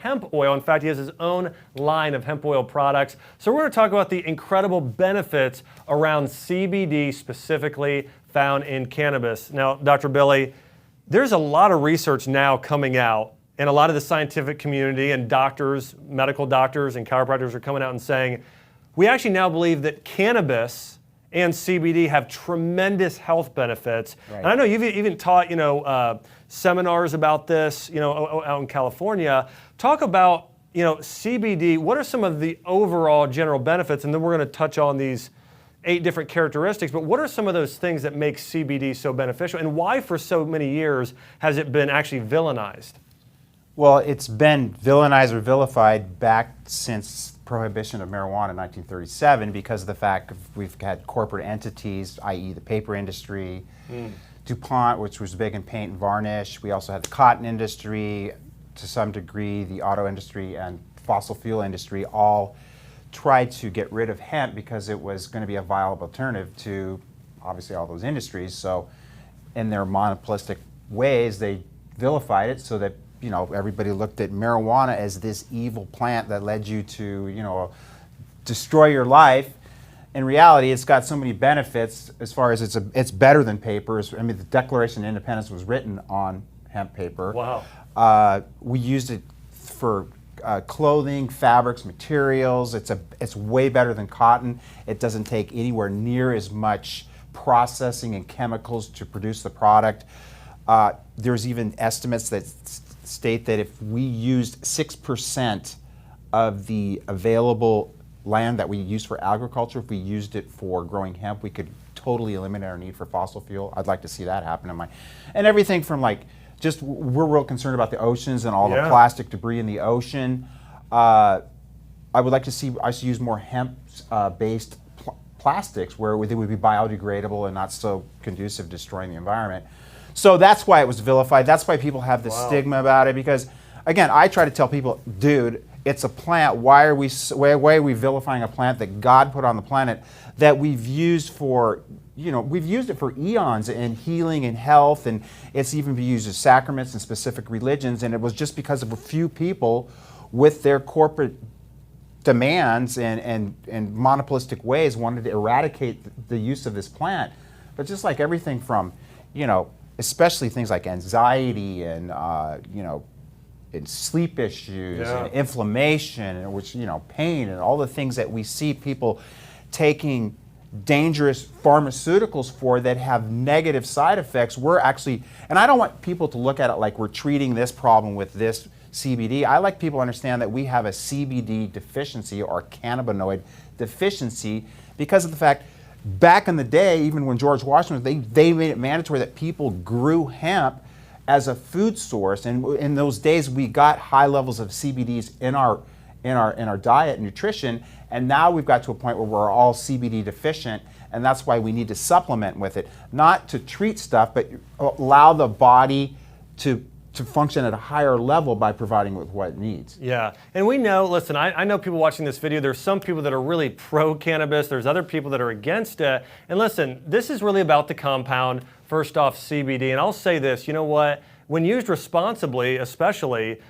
hemp oil. In fact, he has his own line of hemp oil products. So we're going to talk about the incredible benefits around CBD, specifically found in cannabis. Now, Dr. Billy, there's a lot of research now coming out, and a lot of the scientific community and doctors, medical doctors and chiropractors are coming out and saying, we actually now believe that cannabis and CBD have tremendous health benefits. Right. And I know you've even taught, seminars about this, out in California. Talk about, CBD. What are some of the overall general benefits? And then we're going to touch on these 8 different characteristics. But what are some of those things that make CBD so beneficial? And why for so many years has it been actually villainized? Well, it's been villainized or vilified back since prohibition of marijuana in 1937 because of the fact we've had corporate entities, i.e. the paper industry, DuPont, which was big in paint and varnish. We also had the cotton industry, to some degree, the auto industry and fossil fuel industry all tried to get rid of hemp because it was going to be a viable alternative to obviously all those industries. So in their monopolistic ways, they vilified it so that everybody looked at marijuana as this evil plant that led you to, destroy your life. In reality, it's got so many benefits as far as it's better than papers. I mean, the Declaration of Independence was written on hemp paper. Wow. We used it for clothing, fabrics, materials. It's way better than cotton. It doesn't take anywhere near as much processing and chemicals to produce the product. There's even estimates that state that if we used 6% of the available land that we use for agriculture, if we used it for growing hemp, we could totally eliminate our need for fossil fuel. I'd like to see that happen and everything from we're real concerned about the oceans and all the plastic debris in the ocean. I would like to see us use more hemp-based plastics where they would be biodegradable and not so conducive to destroying the environment. So that's why it was vilified. That's why people have this stigma about it. Because, again, I try to tell people, dude, it's a plant. Why are we vilifying a plant that God put on the planet that we've used for, we've used it for eons in healing and health, and it's even been used as sacraments in specific religions. And it was just because of a few people with their corporate demands and monopolistic ways wanted to eradicate the use of this plant. But just like everything from, especially things like anxiety and and sleep issues and inflammation, and which pain and all the things that we see people taking dangerous pharmaceuticals for that have negative side effects. We're actually, and I don't want people to look at it like we're treating this problem with this CBD. I like people to understand that we have a CBD deficiency or cannabinoid deficiency because of the fact back in the day, even when George Washington, they made it mandatory that people grew hemp as a food source, and in those days we got high levels of CBDs in our diet and nutrition, and now we've got to a point where we're all CBD deficient, and that's why we need to supplement with it, not to treat stuff, but allow the body to function at a higher level by providing with what it needs. Yeah, and we know, listen, I know people watching this video, there's some people that are really pro-cannabis, there's other people that are against it, and listen, this is really about the compound, first off CBD, and I'll say this, you know what, when used responsibly, especially,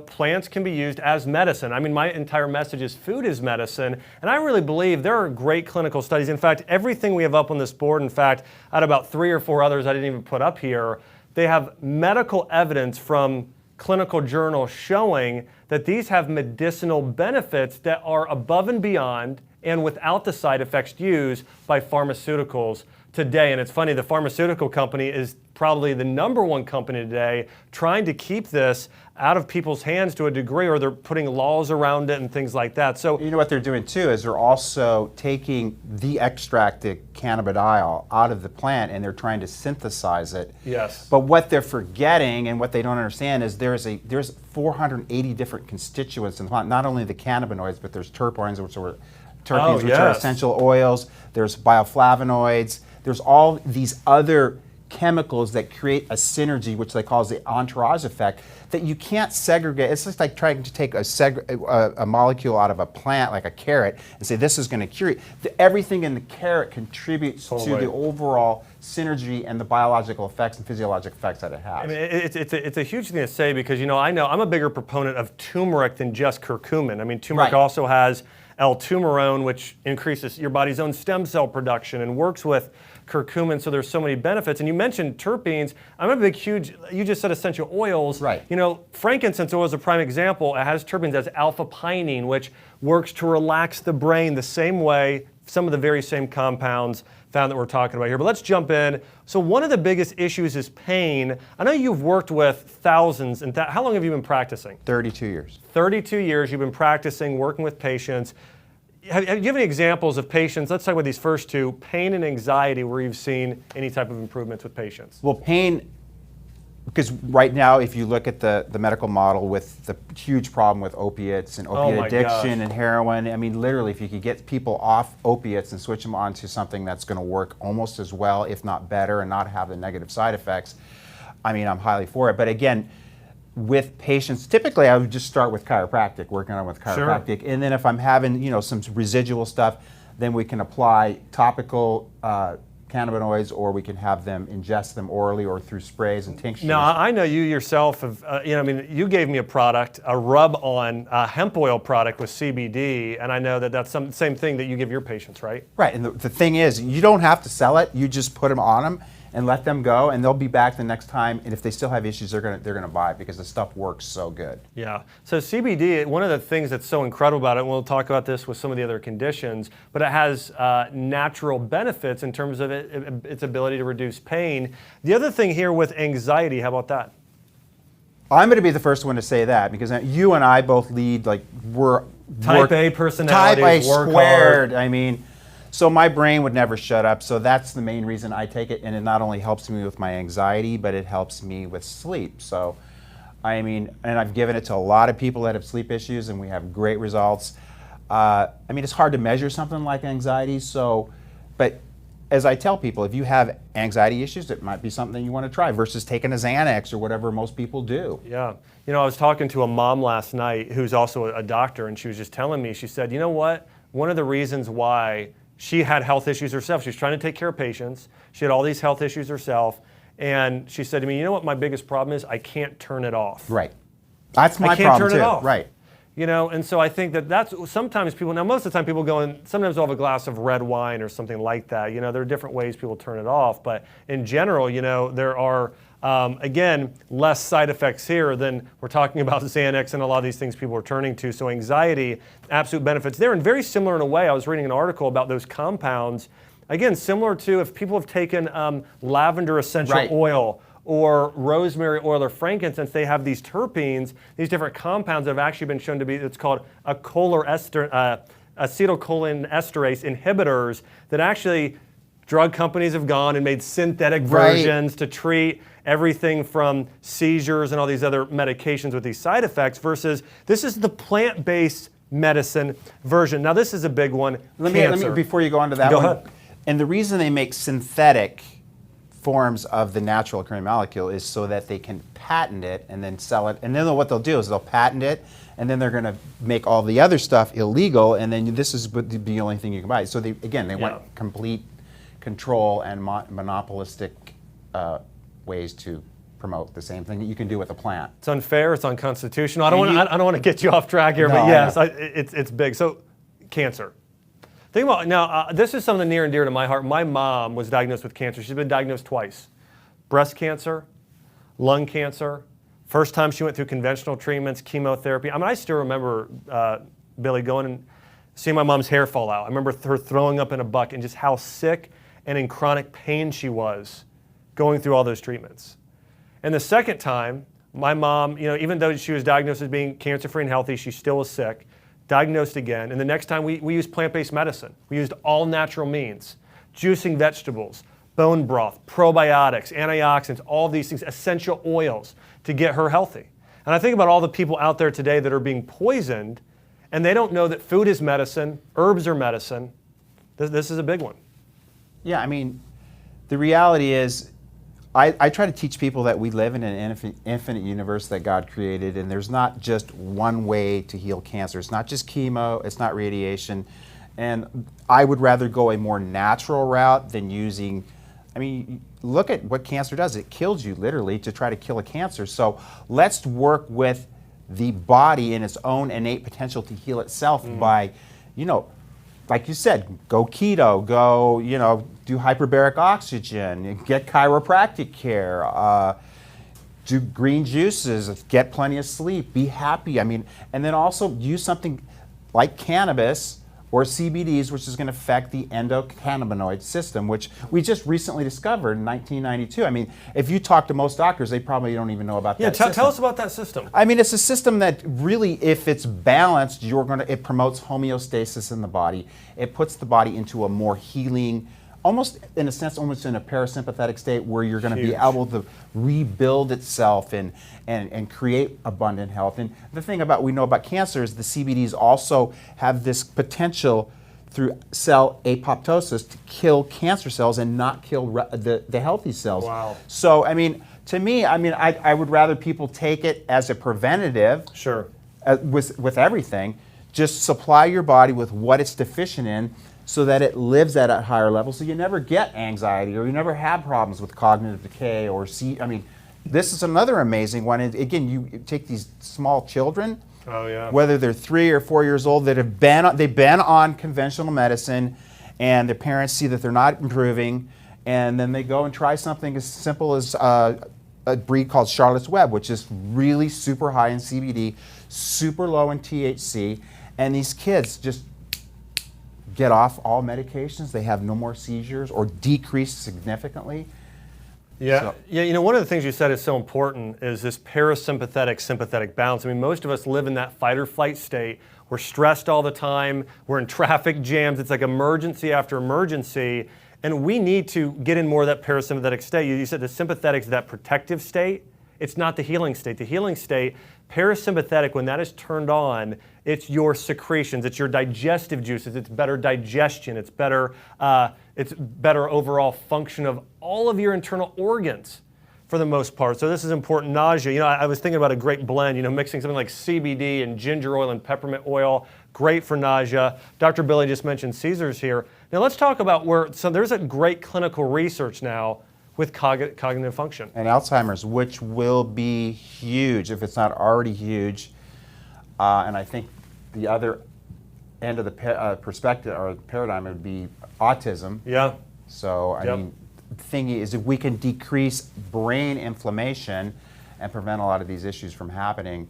plants can be used as medicine. I mean, my entire message is food is medicine, and I really believe there are great clinical studies. In fact, everything we have up on this board, in fact, I had about 3 or 4 others I didn't even put up here, they have medical evidence from clinical journals showing that these have medicinal benefits that are above and beyond and without the side effects used by pharmaceuticals today. And it's funny, the pharmaceutical company is probably the #1 company today trying to keep this out of people's hands to a degree, or they're putting laws around it and things like that. So you know what they're doing too is they're also taking the extracted cannabidiol out of the plant and they're trying to synthesize it. Yes. But what they're forgetting and what they don't understand is there's 480 different constituents in the plant. Not only the cannabinoids, but there's terpenes, which are essential oils. There's bioflavonoids. There's all these other chemicals that create a synergy, which they call the entourage effect, that you can't segregate. It's just like trying to take a molecule out of a plant, like a carrot, and say this is going to cure it. Everything in the carrot contributes to the overall synergy and the biological effects and physiologic effects that it has. I mean, it's a huge thing to say because, you know, I know I'm a bigger proponent of turmeric than just curcumin. I mean, turmeric also has L-tumerone, which increases your body's own stem cell production and works with curcumin, so there's so many benefits. And you mentioned terpenes. I'm a big, huge, you just said essential oils. Right. You know, frankincense oil is a prime example. It has terpenes, it has alpha-pinene, which works to relax the brain the same way, some of the very same compounds found that we're talking about here. But let's jump in. So one of the biggest issues is pain. I know you've worked with thousands, and how long have you been practicing? 32 years. 32 years you've been practicing, working with patients. Have you have any examples of patients, let's talk about these first two, pain and anxiety, where you've seen any type of improvements with patients? Well, pain, because right now, if you look at the medical model with the huge problem with opiates and opiate addiction and heroin, I mean, literally, if you could get people off opiates and switch them onto something that's going to work almost as well, if not better, and not have the negative side effects, I mean, I'm highly for it. But again, with patients, typically I would just start with chiropractic, working on with chiropractic, and then if I'm having, you know, some residual stuff, then we can apply topical cannabinoids, or we can have them ingest them orally or through sprays and tinctures. Now, I know you yourself have, you know, I mean, you gave me a product, a rub-on hemp oil product with CBD, and I know that that's the same thing that you give your patients, right? Right, and the thing is, you don't have to sell it, you just put them on them and let them go, and they'll be back the next time, and if they still have issues, they're gonna buy it because the stuff works so good. Yeah, so CBD, one of the things that's so incredible about it, and we'll talk about this with some of the other conditions, but it has natural benefits in terms of its ability to reduce pain. The other thing here with anxiety, how about that? I'm gonna be the first one to say that, because you and I both lead, like, we're Type A personalities, Type A work squared, hard. I mean, so my brain would never shut up, so that's the main reason I take it, and it not only helps me with my anxiety, but it helps me with sleep. So, I mean, and I've given it to a lot of people that have sleep issues, and we have great results. I mean, it's hard to measure something like anxiety, so, but as I tell people, if you have anxiety issues, it might be something you want to try versus taking a Xanax or whatever most people do. Yeah. You know, I was talking to a mom last night who's also a doctor, and she was just telling me, she said, you know what? One of the reasons why she had health issues herself. She was trying to take care of patients. She had all these health issues herself. And she said to me, you know what my biggest problem is? I can't turn it off. Right. That's my problem too. I can't turn it off. Right. You know, and so I think that's sometimes people, now most of the time people go in, sometimes they'll have a glass of red wine or something like that. You know, there are different ways people turn it off. But in general, you know, there are, again, less side effects here than we're talking about Xanax and a lot of these things people are turning to. So anxiety, absolute benefits there. And very similar in a way, I was reading an article about those compounds. Again, similar to if people have taken lavender essential oil or rosemary oil or frankincense, they have these terpenes, these different compounds that have actually been shown to be, it's called acetylcholinesterase inhibitors that actually drug companies have gone and made synthetic versions to treat everything from seizures and all these other medications with these side effects versus this is the plant-based medicine version. Now this is a big one, Let me, before you go on to that one. Ahead. And the reason they make synthetic forms of the natural occurring molecule is so that they can patent it and then sell it. And then what they'll do is they'll patent it, and then they're going to make all the other stuff illegal, and then this is the only thing you can buy. So they want complete control and monopolistic ways to promote the same thing that you can do with a plant. It's unfair, it's unconstitutional. I don't want to get you off track here, but yes, it's big. So cancer. Think about, now, this is something near and dear to my heart. My mom was diagnosed with cancer. She's been diagnosed twice. Breast cancer, lung cancer. First time she went through conventional treatments, chemotherapy. I mean, I still remember, Billy, going and seeing my mom's hair fall out. I remember her throwing up in a bucket and just how sick and in chronic pain she was going through all those treatments. And the second time, my mom, you know, even though she was diagnosed as being cancer-free and healthy, she still was sick. Diagnosed again, and the next time we used plant-based medicine. We used all natural means, juicing vegetables, bone broth, probiotics, antioxidants, all these things, essential oils to get her healthy. And I think about all the people out there today that are being poisoned, and they don't know that food is medicine, herbs are medicine. This is a big one. Yeah, I mean, the reality is, I try to teach people that we live in an infinite universe that God created, and there's not just one way to heal cancer. It's not just chemo, it's not radiation. And I would rather go a more natural route than using, I mean, look at what cancer does. It kills you literally to try to kill a cancer. So let's work with the body and its own innate potential to heal itself by, you know, like you said, go keto, go, you know, do hyperbaric oxygen, get chiropractic care, do green juices, get plenty of sleep, be happy. I mean, and then also use something like cannabis or CBDs, which is going to affect the endocannabinoid system, which we just recently discovered in 1992. I mean, if you talk to most doctors, they probably don't even know about that system. Tell us about that system. I mean, it's a system that really, if it's balanced, it promotes homeostasis in the body. It puts the body into a more healing, almost in a sense, almost in a parasympathetic state where you're going to be able to rebuild itself and create abundant health. And the thing we know about cancer is the CBDs also have this potential through cell apoptosis to kill cancer cells and not kill the healthy cells. Wow. So, I mean, to me, I would rather people take it as a preventative. Sure. With everything. Just supply your body with what it's deficient in, so that it lives at a higher level, so you never get anxiety or you never have problems with cognitive decay or I mean, this is another amazing one. And again, you take these small children, whether they're 3 or 4 years old, that they've been on conventional medicine, and their parents see that they're not improving, and then they go and try something as simple as a breed called Charlotte's Web, which is really super high in CBD, super low in THC, and these kids just get off all medications. They have no more seizures or decrease significantly. Yeah, you know, one of the things you said is so important is this parasympathetic-sympathetic balance. I mean, most of us live in that fight or flight state. We're stressed all the time. We're in traffic jams. It's like emergency after emergency. And we need to get in more of that parasympathetic state. You said the sympathetic is that protective state. It's not the healing state. The healing state, parasympathetic, when that is turned on, it's your secretions, it's your digestive juices, it's better digestion, it's better overall function of all of your internal organs for the most part. So this is important. Nausea, you know, I was thinking about a great blend, you know, mixing something like CBD and ginger oil and peppermint oil, great for nausea. Dr. Billy just mentioned Seizures here. Now let's talk about there's a great clinical research now with cognitive function. And Alzheimer's, which will be huge if it's not already huge. And I think the other end of the perspective or paradigm would be autism. Yeah. So, I mean, the thing is, if we can decrease brain inflammation and prevent a lot of these issues from happening.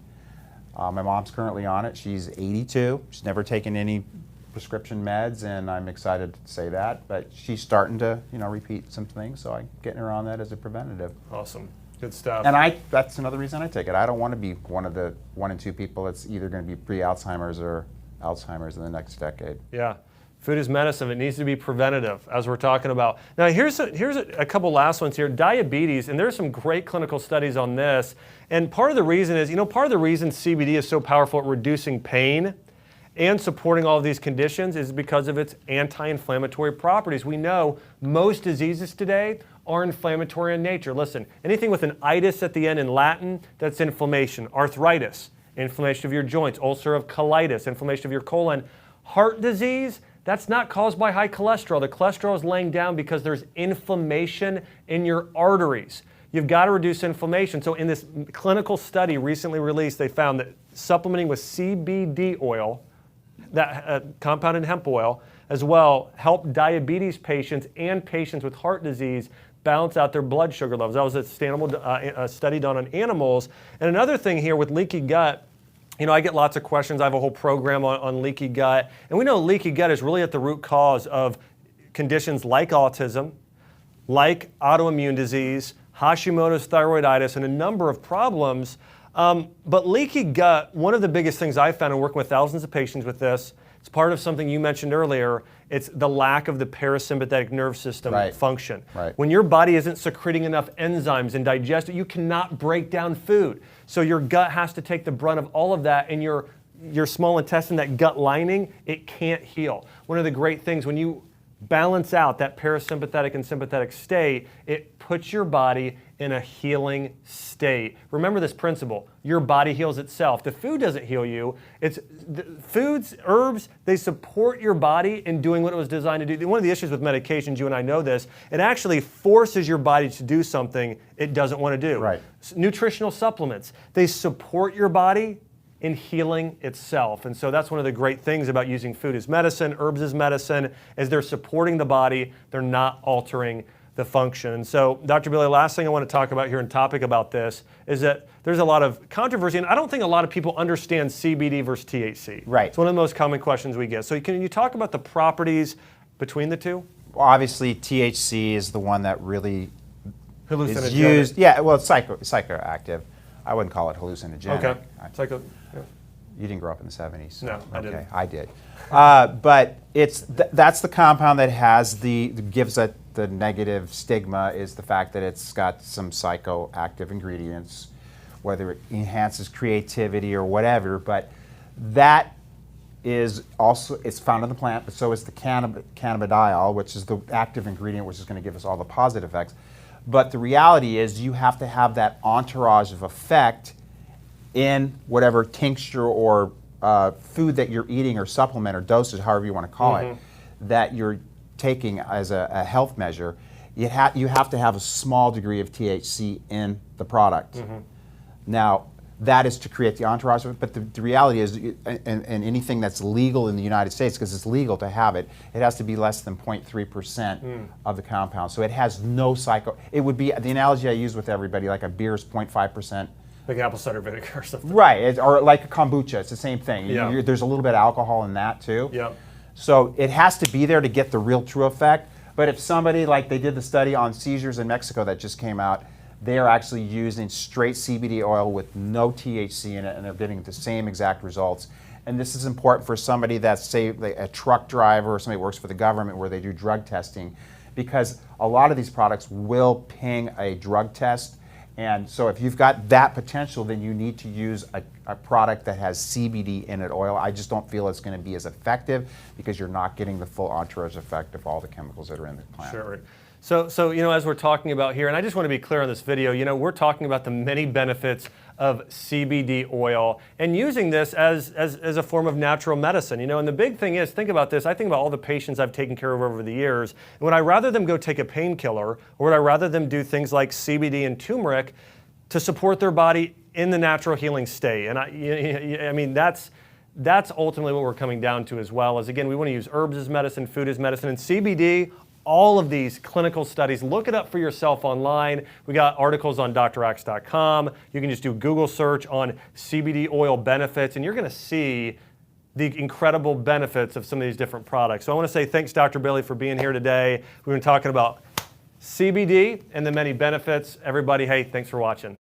My mom's currently on it. She's 82. She's never taken any prescription meds, and I'm excited to say that, but she's starting to, you know, repeat some things, so I'm getting her on that as a preventative. Awesome. Good stuff. And that's another reason I take it. I don't want to be one of the 1 in 2 people that's either going to be pre-Alzheimer's or Alzheimer's in the next decade. Yeah. Food is medicine. It needs to be preventative, as we're talking about. Now, here's a couple last ones here. Diabetes, and there's some great clinical studies on this. And part of the reason is, part of the reason CBD is so powerful at reducing pain and supporting all of these conditions is because of its anti-inflammatory properties. We know most diseases today are inflammatory in nature. Listen, anything with an itis at the end in Latin, that's inflammation. Arthritis, inflammation of your joints. Ulcerative colitis, inflammation of your colon. Heart disease, that's not caused by high cholesterol. The cholesterol is laying down because there's inflammation in your arteries. You've got to reduce inflammation. So in this clinical study recently released, they found that supplementing with CBD oil, that compounded hemp oil, as well, help diabetes patients and patients with heart disease balance out their blood sugar levels. That was a study done on animals. And another thing here with leaky gut, I get lots of questions. I have a whole program on leaky gut. And we know leaky gut is really at the root cause of conditions like autism, like autoimmune disease, Hashimoto's thyroiditis, and a number of problems. But leaky gut, one of the biggest things I found in working with thousands of patients with this, it's part of something you mentioned earlier, it's the lack of the parasympathetic nerve system function. Right. When your body isn't secreting enough enzymes and digest it, you cannot break down food. So your gut has to take the brunt of all of that, and your small intestine, that gut lining, it can't heal. One of the great things when you balance out that parasympathetic and sympathetic state, it puts your body in a healing state. Remember this principle, your body heals itself. The food doesn't heal you. It's the foods, herbs, they support your body in doing what it was designed to do. One of the issues with medications, you and I know this, it actually forces your body to do something it doesn't want to do. Right. Nutritional supplements, they support your body in healing itself. And so that's one of the great things about using food as medicine, herbs as medicine, is they're supporting the body, they're not altering the function. And so, Dr. Billy, last thing I want to talk about here and topic about this is that there's a lot of controversy, and I don't think a lot of people understand CBD versus THC. Right. It's one of the most common questions we get. So can you talk about the properties between the two? Well, obviously, THC is the one that really Hallucinogenic. is used. Yeah, well, it's psychoactive. I wouldn't call it hallucinogenic. Okay. Yeah. You didn't grow up in the 70s. No, I didn't. Okay, I did. But it's that's the compound that gives it the negative stigma, is the fact that it's got some psychoactive ingredients, whether it enhances creativity or whatever. But that is also, it's found in the plant, but so is the cannabidiol, which is the active ingredient, which is going to give us all the positive effects. But the reality is you have to have that entourage of effect in whatever tincture or food that you're eating, or supplement or dosage, however you want to call it, that you're taking as a health measure. You have to have a small degree of THC in the product. Now, that is to create the entourage of it, but the reality is, and anything that's legal in the United States, because it's legal to have it, it has to be less than 0.3% of the compound. So it has no it would be, the analogy I use with everybody, like a beer is 0.5%. Like apple cider vinegar or something. Right, or like a kombucha, it's the same thing. Yeah. There's a little bit of alcohol in that too. Yeah. So it has to be there to get the real true effect. But if somebody, like they did the study on seizures in Mexico that just came out, they are actually using straight CBD oil with no THC in it, and they're getting the same exact results. And this is important for somebody that's, say, like a truck driver or somebody who works for the government where they do drug testing, because a lot of these products will ping a drug test. And so if you've got that potential, then you need to use a product that has CBD in it, oil. I just don't feel it's going to be as effective because you're not getting the full entourage effect of all the chemicals that are in the plant. Sure. So as we're talking about here, and I just want to be clear on this video, we're talking about the many benefits of CBD oil and using this as a form of natural medicine. And the big thing is, think about this, I think about all the patients I've taken care of over the years, and would I rather them go take a painkiller, or would I rather them do things like CBD and turmeric to support their body in the natural healing state? And I mean, that's ultimately what we're coming down to as well, is again, we want to use herbs as medicine, food as medicine, and CBD. All of these clinical studies, look it up for yourself online. We got articles on drax.com. You can just do Google search on CBD oil benefits, and you're going to see the incredible benefits of some of these different products. So I want to say thanks, Dr. Billy, for being here today. We've been talking about CBD and the many benefits. Everybody, hey, thanks for watching.